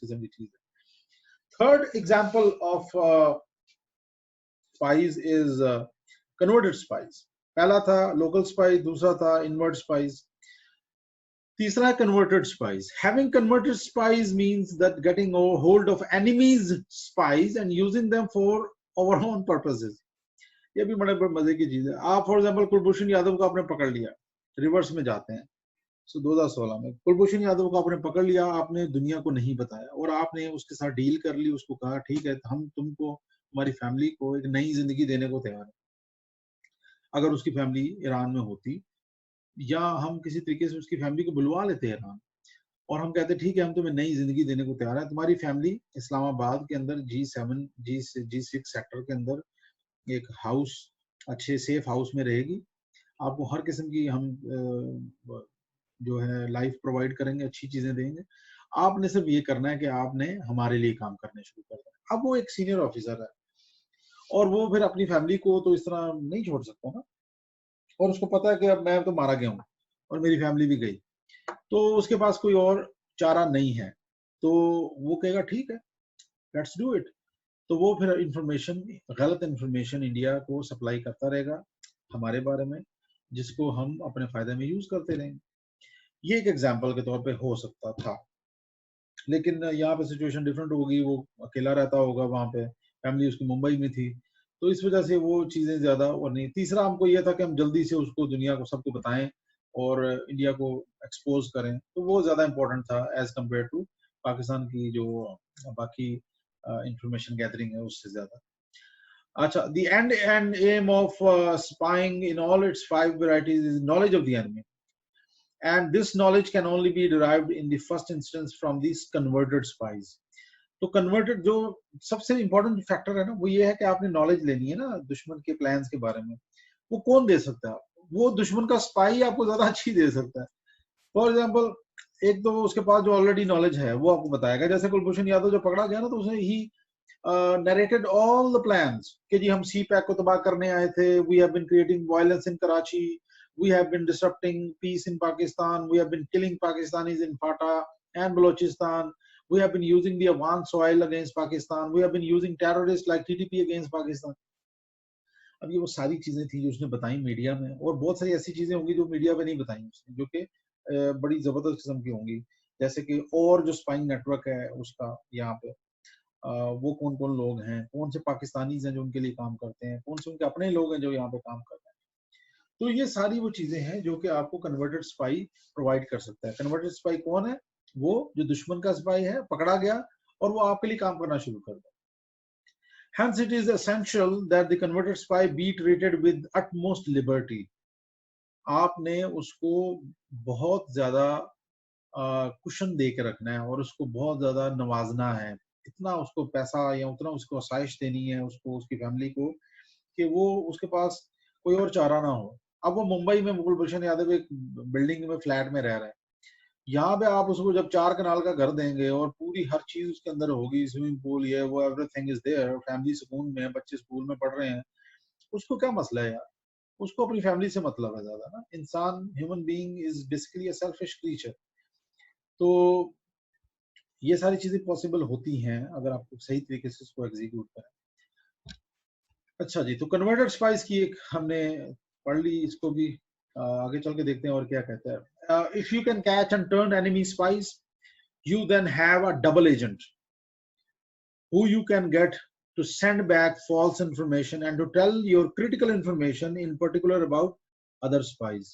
किस्म की चीज है। Third example of spies is converted spies. पहला था लोकल स्पाइज, दूसरा था इनवर्ट स्पाइज, तीसरा है converted spies. Having converted spies means that getting hold of enemies spies and using them for our own purposes. ये भी बड़े मजे की चीज है। आप फॉर एग्जांपल कुलभूषण यादव को आपने पकड़ लिया, रिवर्स में जाते हैं, 2016 में कुलभूषण यादव को आपने पकड़ लिया, आपने दुनिया को नहीं बताया और आपने उसके साथ डील कर ली, उसको कहा ठीक है हम तुमको, हमारी फैमिली को एक नई जिंदगी देने को तैयार है। अगर उसकी फैमिली ईरान में होती, या हम किसी तरीके से उसकी फैमिली को बुलवा लेते ईरान और हम कहते ठीक है हम तुम्हें नई जिंदगी देने को तैयार है, तुम्हारी फैमिली इस्लामाबाद के अंदर G7 G6 सेक्टर के अंदर एक हाउस, अच्छे सेफ हाउस में रहेगी, आपको हर किस्म की हम जो है लाइफ प्रोवाइड करेंगे, अच्छी चीजें देंगे, आपने सिर्फ ये करना है कि आपने हमारे लिए काम करने शुरू कर देना। अब वो एक सीनियर ऑफिसर है और वो फिर अपनी फैमिली को तो इस तरह नहीं छोड़ सकता ना, और उसको पता है कि अब मैं तो मारा गया हूँ और मेरी फैमिली भी गई, तो उसके पास कोई और चारा नहीं है, तो वो कहेगा ठीक है लेट्स डू इट। तो वो फिर इंफॉर्मेशन, गलत इंफॉर्मेशन इंडिया को सप्लाई करता रहेगा हमारे बारे में, जिसको हम अपने फायदे में यूज करते रहेंगे। ये एक एग्जाम्पल के तौर पे हो सकता था, लेकिन यहाँ पे सिचुएशन डिफरेंट होगी, वो अकेला रहता होगा वहां पे, फैमिली उसकी मुंबई में थी, तो इस वजह से वो चीजें ज्यादा और नहीं। तीसरा हमको ये था कि हम जल्दी से उसको दुनिया को सबको बताएं और इंडिया को एक्सपोज करें, तो वो ज्यादा इंपॉर्टेंट था एज कम्पेयर टू पाकिस्तान की जो बाकी इंफॉर्मेशन गैदरिंग है उससे ज्यादा। अच्छा, the end and aim of spying in all its 5 varieties is knowledge of the enemy, and this knowledge can only be derived in the first instance from these converted spies. तो converted जो सबसे important factor है ना, वो ये है कि आपने नॉलेज लेनी है ना दुश्मन के प्लान्स के बारे में। वो कौन दे सकता है? वो दुश्मन का स्पाई आपको ज्यादा अच्छी दे सकता है। फॉर एग्जाम्पल, एक तो उसके पास जो ऑलरेडी नॉलेज है वो आपको बताएगा, जैसे कुलभूषण यादव जो पकड़ा गया ना, तो उसने ही narrated all the plans कि जी हम सी पैक को तबाह करने आए थे, we have been creating violence in Karachi, we have been disrupting peace in Pakistan, we have been killing Pakistanis in Fata and Balochistan, we have been using the Afghan soil against Pakistan, we have been using terrorists like TTP against Pakistan. अब ये वो सारी चीजें थी जो उसने बताई media में, और बहुत सारी ऐसी चीजें होंगी जो मीडिया में नहीं बताई उसने, जो कि बड़ी जबरदस्त किस्म की होंगी, जैसे कि और जो स्पाइंग नेटवर्क है उसका यहाँ पे वो कौन कौन लोग हैं, कौन से पाकिस्तानीज हैं जो उनके लिए काम करते हैं, कौन से उनके अपने लोग हैं जो यहाँ पे काम कर रहे हैं। तो ये सारी वो चीजें हैं जो कि आपको कन्वर्टेड स्पाई प्रोवाइड कर सकता है। कन्वर्टेड स्पाई कौन है? वो जो दुश्मन का स्पाई है, पकड़ा गया और वो आपके लिए काम करना शुरू कर दे। Hence it is essential that the converted spy be treated with utmost liberty. आपने उसको बहुत ज्यादा कुशन दे के रखना है और उसको बहुत ज्यादा नवाजना है, इतना उसको पैसा या उतना उसको आसाइश देनी है उसको, उसकी फैमिली को, कि वो उसके पास कोई और चारा ना हो। अब वो मुंबई में कुलभूषण यादव एक बिल्डिंग में फ्लैट में रह रहा है, यहाँ पे आप उसको जब 4 कनाल का घर देंगे और पूरी हर चीज उसके अंदर होगी, स्विमिंग पूल ये वो एवरीथिंग इज देयर, फैमिली सुकून में है, बच्चे स्कूल में पढ़ रहे हैं, उसको क्या मसला है यार? उसको अपनी फैमिली से मतलब है ज्यादा ना। इंसान, human being is basically a selfish creature. तो ये सारी चीजें पॉसिबल होती हैं अगर आप सही तरीके से इसको एग्जीक्यूट करें। अच्छा जी, तो कन्वर्टेड स्पाइस की एक हमने पढ़ ली, इसको भी आगे चल के देखते हैं और क्या कहता है। If you can catch and turn enemy spice, you then have a double agent who you can get to send back false information and to tell your critical information in particular about other spies.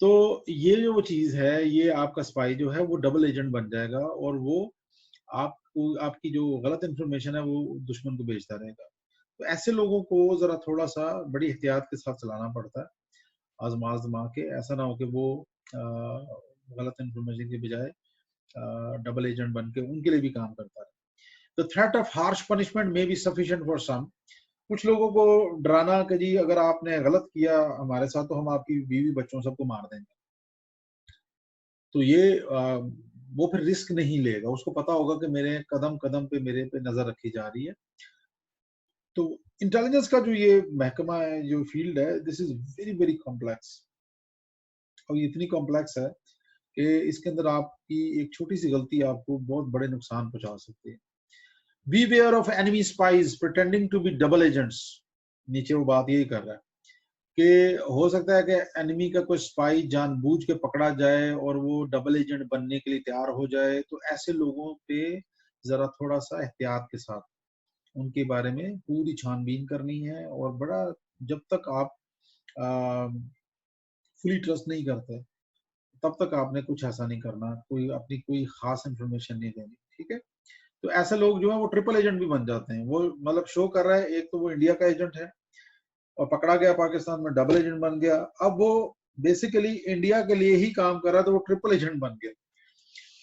तो ये जो चीज है, ये आपका spy जो है वो डबल एजेंट बन जाएगा और वो आपको, आपकी जो गलत इंफॉर्मेशन है वो दुश्मन को भेजता रहेगा। तो ऐसे लोगों को जरा थोड़ा सा बड़ी एहतियात के साथ चलाना पड़ता है, आजमा आजमा के, ऐसा ना हो कि वो गलत इंफॉर्मेशन के बजाय डबल एजेंट बन के उनके लिए भी काम करता है। The threat of harsh punishment may be sufficient for some. कुछ लोगों को डराना कि जी अगर आपने गलत किया हमारे साथ तो हम आपकी बीवी बच्चों सबको मार देंगे, तो ये वो फिर रिस्क नहीं लेगा, उसको पता होगा कि मेरे कदम कदम पे मेरे पे नजर रखी जा रही है। तो इंटेलिजेंस का जो ये महकमा है, जो फील्ड है, this is very very complex, और ये इतनी कॉम्प्लेक्स है कि इसके अंदर आपकी एक छोटी सी गलती आपको बहुत बड़े नुकसान पहुंचा सकती है। Beware of enemy spies pretending to be double agents। नीचे वो बात यही कर रहा है कि हो सकता है कि एनिमी का कोई स्पाई जानबूझ के पकड़ा जाए और वो डबल एजेंट बनने के लिए तैयार हो जाए, तो ऐसे लोगों पे जरा थोड़ा सा एहतियात के साथ उनके बारे में पूरी छानबीन करनी है। और बड़ा, जब तक आप फुली ट्रस्ट नहीं करते तब तक आपने कुछ ऐसा नहीं करना, कोई अपनी कोई खास इंफॉर्मेशन नहीं देनी, ठीक है। तो ऐसे लोग जो है वो ट्रिपल एजेंट भी बन जाते हैं। वो मतलब शो कर रहा है, एक तो वो इंडिया का एजेंट है और पकड़ा गया पाकिस्तान में, डबल एजेंट बन गया। अब वो बेसिकली इंडिया के लिए ही काम कर रहा है, तो वो ट्रिपल एजेंट बन गया।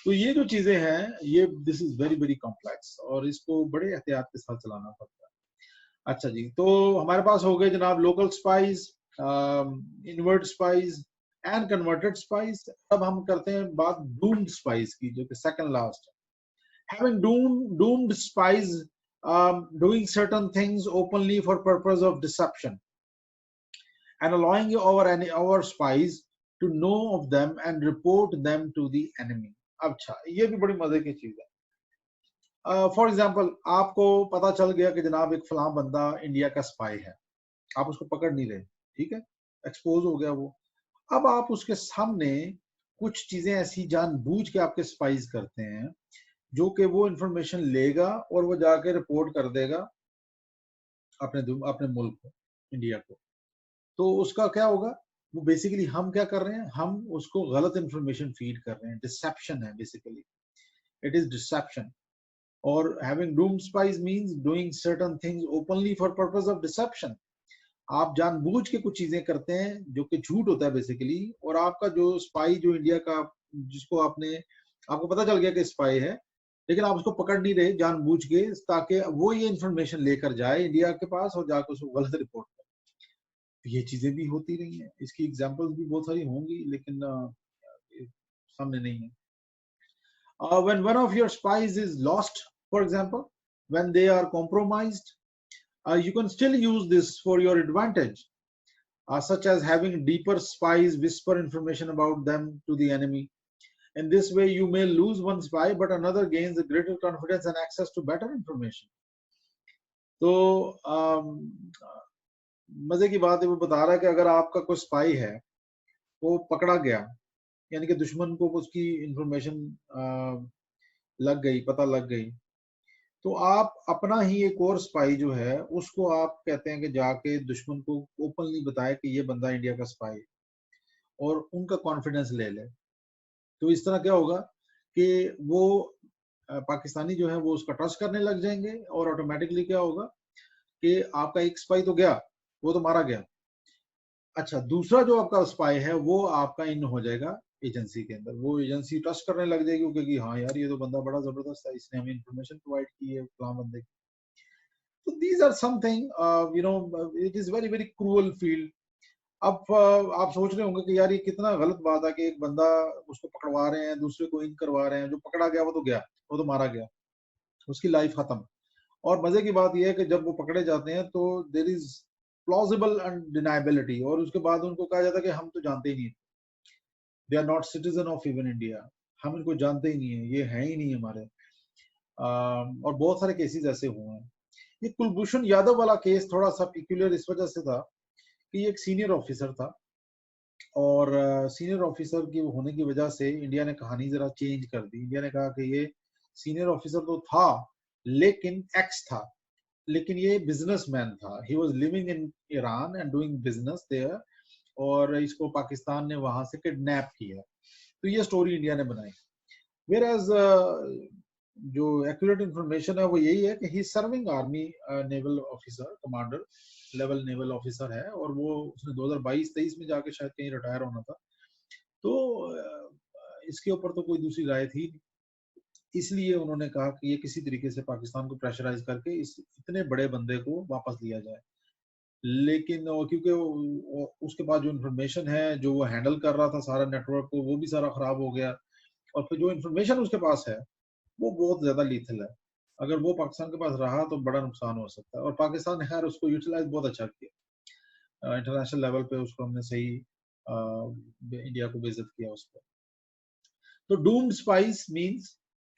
तो ये जो चीजें हैं, ये this is very very complex और इसको बड़े एहतियात के साथ चलाना पड़ता है। अच्छा जी, तो हमारे पास हो गए जनाब local spies, invert spies and converted spies. अब हम करते हैं बात डूम्ड स्पाइज की, जो कि सेकंड लास्ट है। Having doomed spies doing certain things openly for purpose of deception and allowing our spies to know of them and report them to the enemy। अच्छा, ये भी बड़ी मजे की चीज है। फॉर एग्जाम्पल, आपको पता चल गया कि जनाब एक फलां बंदा इंडिया का स्पाई है, आप उसको पकड़ नहीं रहे, ठीक है, एक्सपोज हो गया वो। अब आप उसके सामने कुछ चीजें ऐसी जानबूझ के आपके स्पाइज करते हैं जो कि वो इंफॉर्मेशन लेगा और वो जाके रिपोर्ट कर देगा अपने अपने मुल्क को, इंडिया को। तो उसका क्या होगा, वो बेसिकली हम क्या कर रहे हैं, हम उसको गलत इंफॉर्मेशन फीड कर रहे हैं। डिसेप्शन है बेसिकली, इट इज डिसेप्शन। और having doomed spies means doing certain things openly for purpose of deception. आप जानबूझ के कुछ चीजें करते हैं जो कि झूठ होता है बेसिकली। और आपका जो स्पाई, जो इंडिया का, जिसको आपको पता चल गया कि स्पाई है, लेकिन आप उसको पकड़ नहीं रहे जानबूझ के, ताकि वो ये इंफॉर्मेशन लेकर जाए इंडिया के पास और जाकर उसको गलत रिपोर्ट करे। ये चीजें भी होती रही हैं, इसकी एग्जांपल्स भी बहुत सारी होंगी, लेकिन सामने नहीं है। When one of your spies is lost, for example, when they are compromised, you can still use this for your advantage, such as having deeper spies whisper information about them to the enemy. In this way, you may lose one spy, but another gains a greater confidence and access to better information. तो मजे की बात है, वो बता रहा है कि अगर आपका कोई स्पाई है, वो पकड़ा गया, यानी कि दुश्मन को उसकी इंफॉर्मेशन लग गई, पता लग गई, तो आप अपना ही एक और स्पाई जो है उसको आप कहते हैं कि जाके दुश्मन को ओपनली बताए कि ये बंदा इंडिया का स्पाई, और उनका कॉन्फिडेंस ले ले। तो इस तरह क्या होगा कि वो पाकिस्तानी जो है वो उसका ट्रस्ट करने लग जाएंगे, और ऑटोमेटिकली क्या होगा कि आपका एक स्पाई तो गया, वो तो मारा गया। अच्छा, दूसरा जो आपका स्पाई है वो आपका इन हो जाएगा एजेंसी के अंदर। वो एजेंसी ट्रस्ट करने लग जाएगी क्योंकि हाँ यार, ये तो बंदा बड़ा जबरदस्त है, इसने हमें इंफॉर्मेशन प्रोवाइड की है फलां बंदे की। तो these are something, you know, it is very very cruel field. अब आप सोच रहे होंगे कि यार ये कितना गलत बात है कि एक बंदा, उसको पकड़वा रहे हैं, दूसरे को इन करवा रहे हैं। जो पकड़ा गया वो तो गया, वो तो मारा गया, उसकी लाइफ खत्म। और मजे की बात यह है कि जब वो पकड़े जाते हैं तो देर इज प्लॉजिबल अनडिनाइबिलिटी, और उसके बाद उनको कहा जाता है कि हम तो जानते ही नहीं, they are not citizen of even India, हम इनको जानते ही नहीं है, ये है ही नहीं हमारे। और बहुत सारे केसेस ऐसे हुए हैं। ये कुलभूषण यादव वाला केस थोड़ा सा पिक्यूलियर इस वजह से था कि ये एक सीनियर ऑफिसर था, और सीनियर ऑफिसर की होने की वजह से इंडिया ने कहानी जरा चेंज कर दी। इंडिया ने कहा कि ये सीनियर ऑफिसर तो था, लेकिन एक्स था, लेकिन ये बिजनेसमैन था। He was living in Iran and doing business there, और इसको पाकिस्तान ने वहां से किडनैप किया। तो ये स्टोरी इंडिया ने बनाई। वेयरएज जो एक्यूरेट इंफॉर्मेशन है वो यही है कि he serving army naval officer, commander level naval officer है, और वो उसने 2022-23 में जाके शायद कहीं रिटायर होना था। तो इसके ऊपर तो कोई दूसरी राय थी, इसलिए उन्होंने कहा कि ये किसी तरीके से पाकिस्तान को प्रेशराइज करके इस इतने बड़े बंदे को वापस लिया जाए। लेकिन क्योंकि उसके बाद जो इन्फॉर्मेशन है, जो वो हैंडल कर रहा था सारा नेटवर्क को, वो भी सारा खराब हो गया। और फिर जो इन्फॉर्मेशन उसके पास है वो बहुत ज्यादा लीथल है। अगर वो पाकिस्तान के पास रहा तो बड़ा नुकसान हो सकता है। और पाकिस्तान ने खैर उसको यूटिलाइज बहुत अच्छा किया, इंटरनेशनल लेवल पे उसको हमने सही इंडिया को बेइज्जत किया उस पर। तो डूम्ड स्पाइस मींस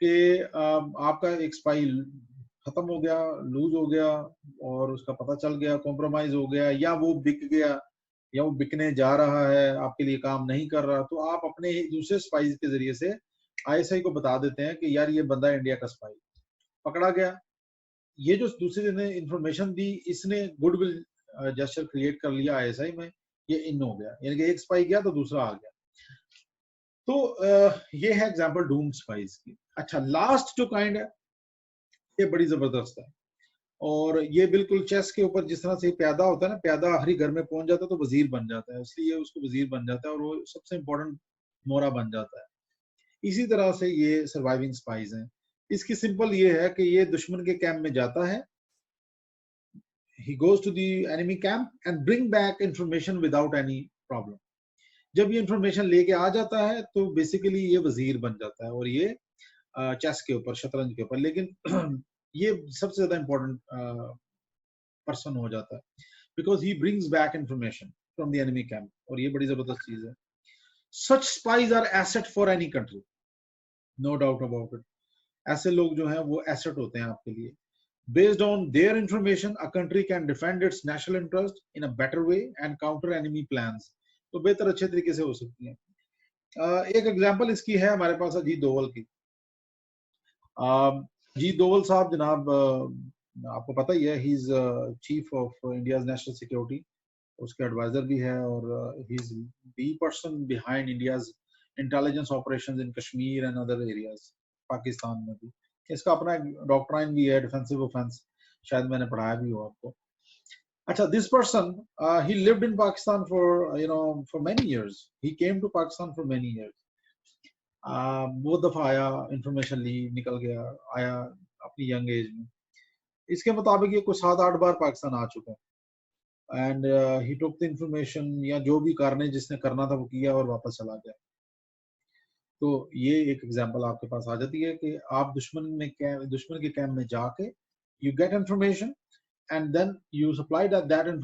कि आपका एक स्पाई खत्म हो गया, लूज हो गया, और उसका पता चल गया, कॉम्प्रोमाइज हो गया, या वो बिक गया, या वो बिकने जा रहा है, आपके लिए काम नहीं कर रहा, तो आप अपने दूसरे स्पाइस के जरिए से आईएसआई को बता देते हैं कि यार ये बंदा इंडिया का स्पाई पकड़ा गया। ये जो दूसरे ने इंफॉर्मेशन दी, इसने गुडविल जेस्चर क्रिएट कर लिया आईएसआई में, ये इन हो गया, यानी कि एक स्पाई गया तो दूसरा आ गया। तो ये है एग्जांपल डूम स्पाइस की। अच्छा, लास्ट जो काइंड है ये बड़ी जबरदस्त है, और ये बिल्कुल चेस के ऊपर जिस तरह से प्यादा होता है ना, प्यादा हर घर में पहुंच जाता है तो वजीर बन जाता है, इसलिए उसको वजीर बन जाता है और वो सबसे इंपॉर्टेंट मोरा बन जाता है। इसी तरह से ये सर्वाइविंग स्पाइस हैं। इसकी सिंपल ये है कि ये दुश्मन के कैंप में जाता है, he goes to the enemy camp and bring back information without any problem। जब ये इंफॉर्मेशन लेके आ जाता है तो बेसिकली ये वजीर बन जाता है, और ये चेस के ऊपर, शतरंज के ऊपर, लेकिन ये सबसे ज्यादा इंपॉर्टेंट पर्सन हो जाता है, because he brings back information from the enemy camp, और ये बड़ी जबरदस्त चीज है। Such spies are asset for any country, no doubt about it. ऐसे लोग जो हैं वो एसेट होते हैं आपके लिए। Based on their information, a country can defend its national interest in a better way and counter enemy plans। तो बेहतर अच्छे तरीके से हो सकती है। एक एग्जांपल इसकी है हमारे पास अजीत डोवल की। अजीत डोवल साहब जनाब, आपको पता ही है, he is chief of India national security, उसके एडवाइजर भी है, और he is the person behind India's intelligence operations in Kashmir and other areas, Pakistan में भी। इसका अपना एक डॉक्ट्राइन भी है, डिफेंसिव ऑफेंस, शायद मैंने पढ़ाया भी हो आपको। अच्छा, this person he lived in Pakistan for for many years, he came to Pakistan for many years. बहुत दफा आया, इंफॉर्मेशन ली, निकल गया, आया अपनी यंग एज में। इसके मुताबिक ये कुछ 7-8 बार पाकिस्तान आ चुका है, and he took the information, या जो भी कारण जिसने करना था वो किया और वापस चला गया। तो ये एक एग्जांपल आपके पास आ जाती है कि आप दुश्मन के कैंप में जाके you get information and then you supply that information